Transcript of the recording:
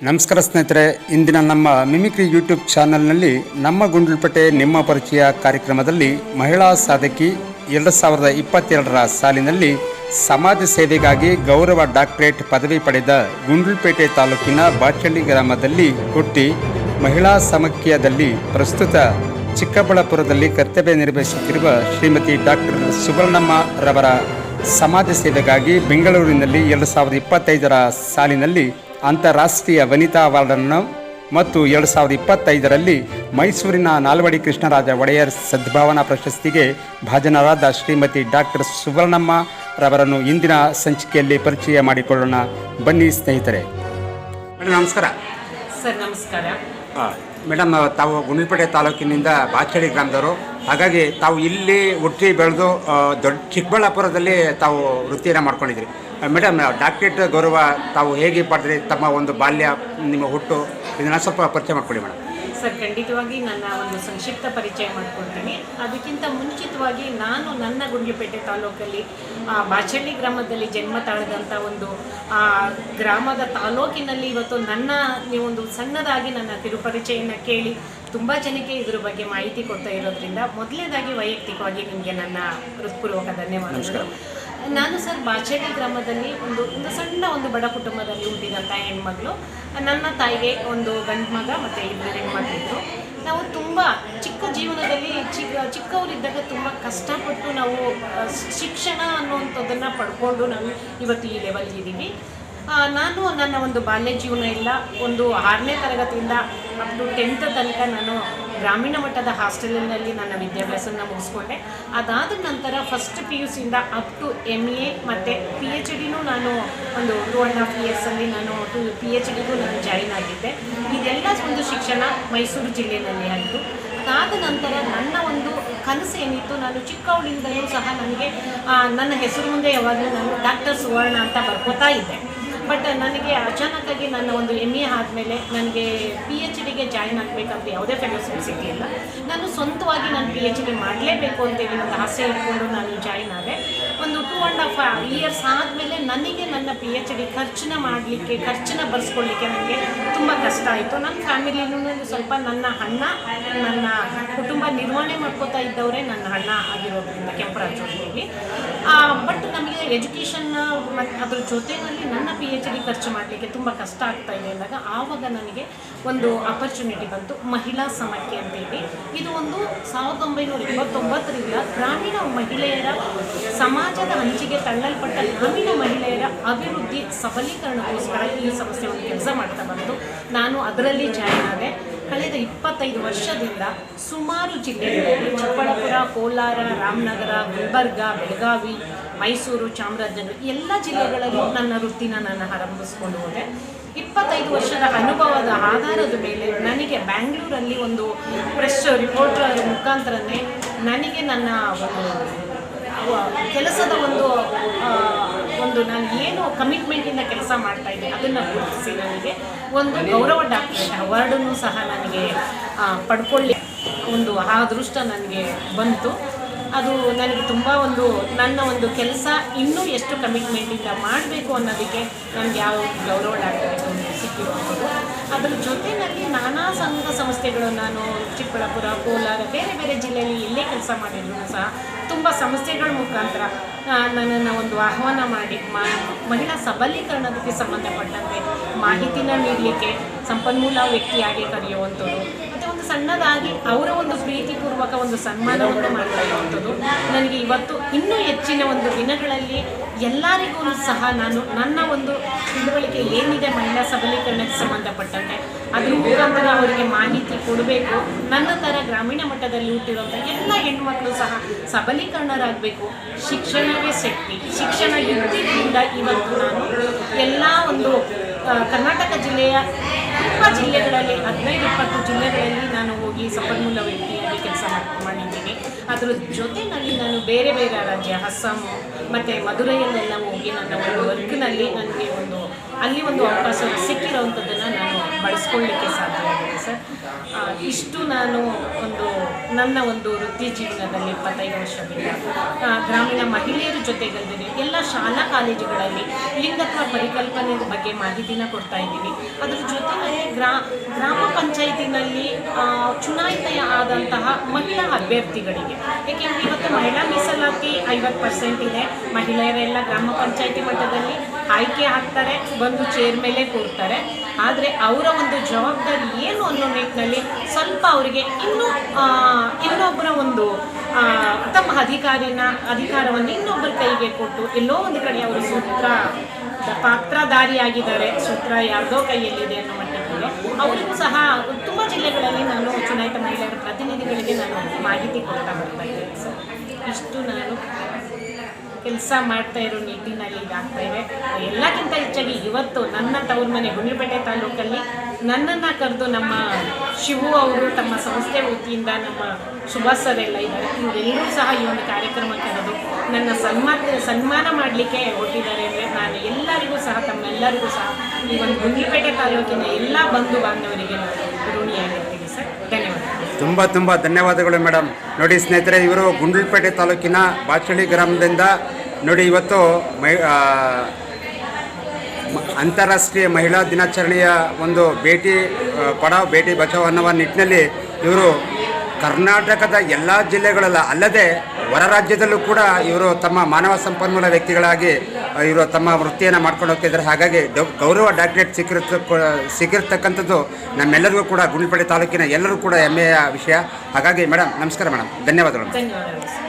ನಮಸ್ಕಾರ ಸ್ನೇಹಿತರೆ, ಇಂದಿನ ನಮ್ಮ ಮಿಮಿಕ್ರಿ ಯೂಟ್ಯೂಬ್ ಚಾನಲ್ನಲ್ಲಿ ನಮ್ಮ ಗುಂಡ್ಲುಪೇಟೆ ನಿಮ್ಮ ಪರಿಚಯ ಕಾರ್ಯಕ್ರಮದಲ್ಲಿ ಮಹಿಳಾ ಸಾಧಕಿ 2022ರ ಸಾಲಿನಲ್ಲಿ ಸಮಾಜ ಸೇವೆಗಾಗಿ ಗೌರವ ಡಾಕ್ಟರೇಟ್ ಪದವಿ ಪಡೆದ ಗುಂಡ್ಲುಪೇಟೆ ತಾಲೂಕಿನ ಬಾಚಳ್ಳಿ ಗ್ರಾಮದಲ್ಲಿ ಹುಟ್ಟಿ ಮಹಿಳಾ ಸಮಾಖ್ಯದಲ್ಲಿ ಪ್ರಸ್ತುತ ಚಿಕ್ಕಬಳ್ಳಾಪುರದಲ್ಲಿ ಕರ್ತವ್ಯ ನಿರ್ವಹಿಸುತ್ತಿರುವ ಶ್ರೀಮತಿ ಡಾಕ್ಟರ್ ಸುವರ್ಣಮ್ಮ ರವರ ಸಮಾಜ ಸೇವೆಗಾಗಿ ಬೆಂಗಳೂರಿನಲ್ಲಿ 2025ರ ಸಾಲಿನಲ್ಲಿ ಅಂತಾರಾಷ್ಟ್ರೀಯ ವನಿತಾ ಅವಾರ್ಡನ್ನು ಮತ್ತು 2025ರಲ್ಲಿ ಮೈಸೂರಿನ ನಾಲ್ವಡಿ ಕೃಷ್ಣರಾಜ ಒಡೆಯರ್ ಸದ್ಭಾವನಾ ಪ್ರಶಸ್ತಿಗೆ ಭಾಜನರಾದ ಶ್ರೀಮತಿ ಡಾಕ್ಟರ್ ಸುವರ್ಣಮ್ಮ ರವರನ್ನು ಇಂದಿನ ಸಂಚಿಕೆಯಲ್ಲಿ ಪರಿಚಯ ಮಾಡಿಕೊಳ್ಳೋಣ. ಬನ್ನಿ ಸ್ನೇಹಿತರೆ. ಮೇಡಮ್ ನಮಸ್ಕಾರ. ಸರ್ ನಮಸ್ಕಾರ. ಮೇಡಮ್, ತಾವು ಗುಂಡ್ಲುಪೇಟೆ ತಾಲೂಕಿನಿಂದ ಬಾಚಳ್ಳಿ ಗ್ರಾಮದವರು, ಹಾಗಾಗಿ ತಾವು ಇಲ್ಲಿ ಹುಟ್ಟಿ ಬೆಳೆದು ಚಿಕ್ಕಬಳ್ಳಾಪುರದಲ್ಲಿ ತಾವು ವೃತ್ತಿಯನ್ನು ಮಾಡ್ಕೊಂಡಿದ್ರಿ. ಮೇಡಮ್, ಡಾಕ್ಟರೇಟ್ ಗೌರವ ತಾವು ಹೇಗೆ ಪಡೆದ್ರಿ? ತಮ್ಮ ಒಂದು ಬಾಲ್ಯ, ನಿಮ್ಮ ಹುಟ್ಟು, ಇದನ್ನು ಸ್ವಲ್ಪ ಪರಿಚಯ ಮಾಡ್ಕೊಳ್ಳಿ ಮೇಡಮ್. ಸರ್, ಖಂಡಿತವಾಗಿ ನನ್ನ ಒಂದು ಸಂಕ್ಷಿಪ್ತ ಪರಿಚಯ ಮಾಡ್ಕೊಳ್ತೀನಿ. ಅದಕ್ಕಿಂತ ಮುಂಚಿತವಾಗಿ ನಾನು ನನ್ನ ಗುಂಡ್ಲುಪೇಟೆ ತಾಲೂಕಲ್ಲಿ ಬಾಚಳ್ಳಿ ಗ್ರಾಮದಲ್ಲಿ ಜನ್ಮ ತಾಳಿದಂಥ ಒಂದು ಗ್ರಾಮದ ತಾಲೂಕಿನಲ್ಲಿ ಇವತ್ತು ನನ್ನ ನೀವೊಂದು ಸಣ್ಣದಾಗಿ ನನ್ನ ಕಿರುಪರಿಚಯನ ಕೇಳಿ ತುಂಬ ಜನಕ್ಕೆ ಇದ್ರ ಬಗ್ಗೆ ಮಾಹಿತಿ ಕೊಡ್ತಾ ಇರೋದ್ರಿಂದ ಮೊದಲನೇದಾಗಿ ವೈಯಕ್ತಿಕವಾಗಿ ನಿಮಗೆ ನನ್ನ ಹೃತ್ಪೂರ್ವಕ ಧನ್ಯವಾದಗಳು. ನಾನು ಸರ್ ಬಾಚಳ್ಳಿ ಗ್ರಾಮದಲ್ಲಿ ಒಂದು ಸಣ್ಣ ಒಂದು ಬಡ ಕುಟುಂಬದಲ್ಲಿ ಹುಟ್ಟಿದಂಥ ಹೆಣ್ಮಗಳು. ನನ್ನ ತಾಯಿಗೆ ಒಂದು ಗಂಡು ಮಗ ಮತ್ತು 2 ಹೆಣ್ಮಕ್ಳಿದ್ರು. ನಾವು ತುಂಬ ಚಿಕ್ಕ ಜೀವನದಲ್ಲಿ ಚಿಕ್ಕವರಿದ್ದಾಗ ತುಂಬ ಕಷ್ಟಪಟ್ಟು ನಾವು ಶಿಕ್ಷಣ ಅನ್ನುವಂಥದ್ದನ್ನು ಪಡ್ಕೊಂಡು ನಾವು ಇವತ್ತು ಈ ಲೆವೆಲ್ಗಿದ್ದೀವಿ. ನಾನು ನನ್ನ ಒಂದು ಬಾಲ್ಯ ಜೀವನ ಎಲ್ಲ ಒಂದು 6ನೇ ತರಗತಿಯಿಂದ ಅಪ್ ಟು 10th ತನಕ ನಾನು ಗ್ರಾಮೀಣ ಮಟ್ಟದ ಹಾಸ್ಟೆಲಿನಲ್ಲಿ ನನ್ನ ವಿದ್ಯಾಭ್ಯಾಸನ ಮುಗಿಸ್ಕೊಂಡೆ. ಅದಾದ ನಂತರ ಫಸ್ಟ್ PUC ಇಂದ ಅಪ್ ಟು MA ಮತ್ತು PhDನೂ ನಾನು ಒಂದು 2.5 yearsಲ್ಲಿ ನಾನು PhDಗೂ ನಾನು ಜಾಯಿನ್ ಆಗಿದ್ದೆ. ಇದೆಲ್ಲ ಒಂದು ಶಿಕ್ಷಣ ಮೈಸೂರು ಜಿಲ್ಲೆಯಲ್ಲಿ ಆಯಿತು. ಅದಾದ ನಂತರ ನನ್ನ ಒಂದು ಕನಸು ಏನಿತ್ತು, ನಾನು ಚಿಕ್ಕವಳಿಂದಲೂ ಸಹ ನನಗೆ ನನ್ನ ಹೆಸರು ಮುಂದೆ ಯಾವಾಗಲೂ ನಾನು ಡಾಕ್ಟರ್ ಸುವರ್ಣ ಅಂತ ಬರ್ಕೋತಾ ಇದ್ದೆ. ಬಟ್ ನನಗೆ ಅಚಾನಕ್ಕಾಗಿ ನನ್ನ ಒಂದು MA ಆದಮೇಲೆ ನನಗೆ PhDಗೆ ಜಾಯಿನ್ ಆಗಬೇಕಂತ ಯಾವುದೇ ಫೆಲೋಶಿಪ್ ಸಿಗಲಿಲ್ಲ. ನಾನು ಸ್ವಂತವಾಗಿ ನಾನು PhD ಮಾಡಲೇಬೇಕು ಅಂತೇಳಿ ನನ್ನ ಆಸೆ ಇಟ್ಕೊಂಡು ನಾನು ಜಾಯಿನ್ ಆದೆ. ಒಂದು 2.5 years ಆದಮೇಲೆ ನನಗೆ ನನ್ನ PhD ಖರ್ಚನ್ನ ಬರ್ಸ್ಕೊಳ್ಳಿಕ್ಕೆ ನನಗೆ ತುಂಬ ಕಷ್ಟ ಆಯಿತು. ನನ್ನ ಫ್ಯಾಮಿಲಿನೂ ಸ್ವಲ್ಪ ನನ್ನ ಅಣ್ಣ, ನನ್ನ ಕುಟುಂಬ ನಿರ್ವಹಣೆ ಮಾಡ್ಕೋತಾ ಇದ್ದವರೇ ನನ್ನ ಅಣ್ಣ ಆಗಿರೋದ್ರಿಂದ ಕೆಂಪರಾಜಲ್ಲಿ. ಬಟ್ ನಮಗೆ ಎಜುಕೇಷನ್ ಮತ್ತು ಅದ್ರ ಜೊತೆಯಲ್ಲಿ ನನ್ನ PhD ಖರ್ಚು ಮಾಡಲಿಕ್ಕೆ ತುಂಬ ಕಷ್ಟ ಆಗ್ತಾ ಇದೆ ಅಂದಾಗ ಆವಾಗ ನನಗೆ ಒಂದು ಅಪರ್ಚುನಿಟಿ ಬಂತು, ಮಹಿಳಾ ಸಮಾಖ್ಯೆ ಅಂತೇಳಿ. ಇದು ಒಂದು 1989ರಿಂದ ಗ್ರಾಮೀಣ ಮಹಿಳೆಯರ ಸಮಾಜದ ಹಂಚಿಗೆ ತಳ್ಳಲ್ಪಟ್ಟ ಗ್ರಾಮೀಣ ಮಹಿಳೆಯರ ಅಭಿವೃದ್ಧಿ ಸಬಲೀಕರಣಕ್ಕೋಸ್ಕರ ಈ ಸಂಸ್ಥೆ ಒಂದು ಕೆಲಸ ಮಾಡ್ತಾ ಬಂತು. ನಾನು ಅದರಲ್ಲಿ ಜಾಯಿನ್ ಆದೆ. ಕಳೆದ 25 ವರ್ಷದಿಂದ ಸುಮಾರು ಜಿಲ್ಲೆಗಳಲ್ಲಿ ಚಿಕ್ಕಬಳ್ಳಾಪುರ, ಕೋಲಾರ, ರಾಮನಗರ, ಗುಲ್ಬರ್ಗ, ಬೆಳಗಾವಿ, ಮೈಸೂರು, ಚಾಮರಾಜನಗರ ಎಲ್ಲ ಜಿಲ್ಲೆಗಳಲ್ಲೂ ನನ್ನ ವೃತ್ತಿನ ನಾನು ಆರಂಭಿಸ್ಕೊಂಡು ಹೋದೆ. 25 ವರ್ಷದ ಅನುಭವದ ಆಧಾರದ ಮೇಲೆ ನನಗೆ ಬ್ಯಾಂಗ್ಳೂರಲ್ಲಿ ಒಂದು ಪ್ರೆಸ್ ರಿಪೋರ್ಟರ್ ಮುಖಾಂತರನೇ ನನಗೆ ನನ್ನ ಕೆಲಸದ ಒಂದು ನಾನು ಏನು ಕಮಿಟ್ಮೆಂಟಿಂದ ಕೆಲಸ ಮಾಡ್ತಾ ಇದ್ದೆ ಅದನ್ನು ಗುರುತಿಸಿ ನನಗೆ ಒಂದು ಗೌರವ ಡಾಕ್ಟರೇಟ್ ಅವಾರ್ಡನ್ನು ಸಹ ನನಗೆ ಪಡ್ಕೊಳ್ಳಿ ಒಂದು ಅದೃಷ್ಟ ನನಗೆ ಬಂತು. ಅದು ನನಗೆ ತುಂಬ ನನ್ನ ಒಂದು ಕೆಲಸ ಇನ್ನೂ ಎಷ್ಟು ಕಮಿಟ್ಮೆಂಟಿಂದ ಮಾಡಬೇಕು ಅನ್ನೋದಕ್ಕೆ ನನಗೆ ಯಾವ ಗೌರವ ಡಾಕ್ಟರೇಟ್ ಸಿಕ್ಕಿರುವಂಥದ್ದು. ಅದರ ಜೊತೆಯಲ್ಲಿ ನಾನಾ ಸಂಘ ಸಂಸ್ಥೆಗಳು, ನಾನು ಚಿಕ್ಕಬಳ್ಳಾಪುರ, ಕೋಲಾರ, ಬೇರೆ ಬೇರೆ ಜಿಲ್ಲೆಯಲ್ಲಿ ಎಲ್ಲೇ ಕೆಲಸ ಮಾಡಿದ್ರು ಸಹ ತುಂಬ ಸಂಸ್ಥೆಗಳ ಮುಖಾಂತರ ನನ್ನನ್ನು ಒಂದು ಆಹ್ವಾನ ಮಾಡಿ ಮಹಿಳಾ ಸಬಲೀಕರಣಕ್ಕೆ ಸಂಬಂಧಪಟ್ಟಂತೆ ಮಾಹಿತಿನ ನೀಡಲಿಕ್ಕೆ ಸಂಪನ್ಮೂಲ ವ್ಯಕ್ತಿಯಾಗಿ ಕರೆಯುವಂಥದ್ದು ಮತ್ತು ಒಂದು ಸಣ್ಣದಾಗಿ ಅವರ ಒಂದು ಪ್ರೀತಿಪೂರ್ವಕ ಒಂದು ಸನ್ಮಾನವನ್ನು ಮಾಡ್ತಾ ಇರುವಂಥದ್ದು ನನಗೆ ಇವತ್ತು ಇನ್ನೂ ಹೆಚ್ಚಿನ ಒಂದು ದಿನಗಳಲ್ಲಿ ಎಲ್ಲರಿಗೂ ಸಹ ನಾನು ನನ್ನ ಒಂದು ತಿಳುವಳಿಕೆ ಏನಿದೆ ಮಹಿಳಾ ಸಬಲೀಕರಣಕ್ಕೆ ಸಂಬಂಧಪಟ್ಟಂತೆ ಅದ್ರ ಮುಖಾಂತರ ಅವರಿಗೆ ಮಾಹಿತಿ ಕೊಡಬೇಕು. ನನ್ನ ಥರ ಗ್ರಾಮೀಣ ಮಟ್ಟದಲ್ಲಿ ಹುಟ್ಟಿರುವಂಥ ಎಲ್ಲ ಹೆಣ್ಮಕ್ಳು ಸಹ ಸಬಲೀಕರಣರಾಗಬೇಕು. ಶಿಕ್ಷಣವೇ ಶಕ್ತಿ. ಶಿಕ್ಷಣ ಇದ್ದಿದ್ದರಿಂದ ಇವತ್ತು ನಾನು ಎಲ್ಲ ಒಂದು ಕರ್ನಾಟಕ ಜಿಲ್ಲೆಯ ತುಂಬ ಜಿಲ್ಲೆಗಳಲ್ಲಿ 15-20 ಜಿಲ್ಲೆಗಳಲ್ಲಿ ನಾನು ಹೋಗಿ ಸಂಪನ್ಮೂಲ ವ್ಯಕ್ತಿಯಾಗಿ ಕೆಲಸ ಮಾಡಿದ್ದೀನಿ. ಅದರ ಜೊತೆಯಲ್ಲಿ ನಾನು ಬೇರೆ ಬೇರೆ ರಾಜ್ಯ, ಅಸ್ಸಾಮು ಮತ್ತು ಮಧುರೈಯಲ್ಲೆಲ್ಲ ಹೋಗಿ ನನ್ನ ಒಂದು ವರ್ಕ್ನಲ್ಲಿ ನನಗೆ ಅಲ್ಲಿ ಒಂದು ಅವಕಾಶ ಸಿಕ್ಕಿರೋವಂಥದ್ದನ್ನು ನಾನು ಬಳಸ್ತೀನಿ. ಬೆಳೆಸ್ಕೊಳ್ಳಿಕ್ಕೆ ಸಾಧ್ಯ ಆಗಿದೆ ಸರ್. ಇಷ್ಟು ನಾನು ನನ್ನ ಒಂದು ವೃತ್ತಿ ಜೀವನದಲ್ಲಿ 25 ವರ್ಷದಿಂದ ಗ್ರಾಮೀಣ ಮಹಿಳೆಯರ ಜೊತೆಗಲ್ದೇನೆ ಎಲ್ಲ ಶಾಲಾ ಕಾಲೇಜುಗಳಲ್ಲಿ ಲಿಂಗತ್ವ ಪರಿಕಲ್ಪನೆ ಬಗ್ಗೆ ಮಾಹಿತಿನ ಕೊಡ್ತಾ ಇದ್ದೀನಿ. ಅದರ ಜೊತೆಯಲ್ಲಿ ಗ್ರಾಮ ಪಂಚಾಯಿತಿನಲ್ಲಿ ಚುನಾಯಿತ ಆದಂತಹ ಮಹಿಳಾ ಅಭ್ಯರ್ಥಿಗಳಿಗೆ, ಏಕೆಂದರೆ ಇವತ್ತು ಮಹಿಳಾ ಮೀಸಲಾತಿ 50% ಇದೆ. ಮಹಿಳೆಯರೆಲ್ಲ ಗ್ರಾಮ ಪಂಚಾಯಿತಿ ಮಟ್ಟದಲ್ಲಿ ಆಯ್ಕೆ ಆಗ್ತಾರೆ, ಬಂದು ಚೇರ್ ಮೇಲೆ ಕೂರ್ತಾರೆ. ಆದರೆ ಅವರ ಒಂದು ಜವಾಬ್ದಾರಿ ಏನು ಅನ್ನೋ ನಿಟ್ಟಿನಲ್ಲಿ ಸ್ವಲ್ಪ ಅವರಿಗೆ ಇನ್ನೊಬ್ಬರ ಒಂದು ತಮ್ಮ ಅಧಿಕಾರವನ್ನು ಇನ್ನೊಬ್ಬರ ಕೈಗೆ ಕೊಟ್ಟು ಎಲ್ಲೋ ಒಂದು ಕಡೆ ಅವರು ಪಾತ್ರಧಾರಿಯಾಗಿದ್ದಾರೆ, ಸೂತ್ರ ಯಾರ್ದೋ ಕೈಯಲ್ಲಿದೆ ಅನ್ನೋ ಮಟ್ಟದಲ್ಲಿ ಅವರಿಗೂ ಸಹ ತುಂಬ ಜಿಲ್ಲೆಗಳಲ್ಲಿ ನಾನು ಚುನಾಯಿತ ಮಹಿಳೆಯರ ಪ್ರತಿನಿಧಿಗಳಿಗೆ ನಾನು ಮಾಹಿತಿ ಕೊಡ್ತಾ ಬರ್ತಾ ಇದ್ದೇನೆ ಸರ್. ಇಷ್ಟು ನಾನು ಕೆಲಸ ಮಾಡ್ತಾ ಇರೋ ನಿಟ್ಟಿನಲ್ಲಿ ಇದಾಗ್ತಾ ಇದೆ. ಎಲ್ಲಕ್ಕಿಂತ ಹೆಚ್ಚಾಗಿ ಇವತ್ತು ನನ್ನ ತವ್ರ ಮನೆ ಗುಂಡ್ಲುಪೇಟೆ ತಾಲೂಕಲ್ಲಿ ನನ್ನನ್ನು ಕರೆದು ನಮ್ಮ ಶಿವು ಅವರು ತಮ್ಮ ಸಂಸ್ಥೆ ವತಿಯಿಂದ ನಮ್ಮ ಸುಭಾಷ್ ಸರ್ ಎಲ್ಲ ಇದ್ದಾರೆ, ಇವರೆಲ್ಲರೂ ಸಹ ಈ ಒಂದು ಕಾರ್ಯಕ್ರಮ ಕರೆದು ನನ್ನ ಸನ್ಮಾನ ಮಾಡಲಿಕ್ಕೆ ಹೊರಟಿದ್ದಾರೆ. ಅಂದರೆ ನಾನು ಎಲ್ಲರಿಗೂ ಸಹ ತಮ್ಮೆಲ್ಲರಿಗೂ ಸಹ ಈ ಒಂದು ಗುಂಡ್ಲುಪೇಟೆ ತಾಲೂಕಿನ ಎಲ್ಲ ಬಂಧು ಬಾಂಧವರಿಗೆ ನಾನು ಋಣಿಯಾಗಿರ್ತೀನಿ ಸರ್. ಧನ್ಯವಾದ. ತುಂಬ ಧನ್ಯವಾದಗಳು ಮೇಡಮ್. ನೋಡಿ ಸ್ನೇಹಿತರೆ, ಇವರು ಗುಂಡ್ಲುಪೇಟೆ ತಾಲೂಕಿನ ಬಾಚಳ್ಳಿ ಗ್ರಾಮದಿಂದ ನೋಡಿ ಇವತ್ತು ಅಂತಾರಾಷ್ಟ್ರೀಯ ಮಹಿಳಾ ದಿನಾಚರಣೆಯ ಒಂದು ಬೇಟಿ ಪಡಾವ್ ಬೇಟಿ ಬಚಾವ್ ಅನ್ನುವ ನಿಟ್ಟಿನಲ್ಲಿ ಇವರು ಕರ್ನಾಟಕದ ಎಲ್ಲ ಜಿಲ್ಲೆಗಳಲ್ಲ ಅಲ್ಲದೆ ಹೊರ ರಾಜ್ಯದಲ್ಲೂ ಕೂಡ ಇವರು ತಮ್ಮ ಮಾನವ ಸಂಪನ್ಮೂಲ ವ್ಯಕ್ತಿಗಳಾಗಿ ಇವರು ತಮ್ಮ ವೃತ್ತಿಯನ್ನು ಮಾಡ್ಕೊಂಡು ಹೋಗ್ತಿದ್ದಾರೆ. ಹಾಗಾಗಿ ಗೌರವ ಡಾಕ್ಟರೇಟ್ ಸಿಕ್ಕಿರ್ತಕ್ಕಂಥದ್ದು ನಮ್ಮೆಲ್ಲರಿಗೂ ಕೂಡ ಗುಂಡ್ಲುಪೇಟೆ ತಾಲೂಕಿನ ಎಲ್ಲರೂ ಕೂಡ ಹೆಮ್ಮೆಯ ವಿಷಯ. ಹಾಗಾಗಿ ಮೇಡಮ್ ನಮಸ್ಕಾರ ಮೇಡಮ್, ಧನ್ಯವಾದಗಳು. ಧನ್ಯವಾದಗಳು.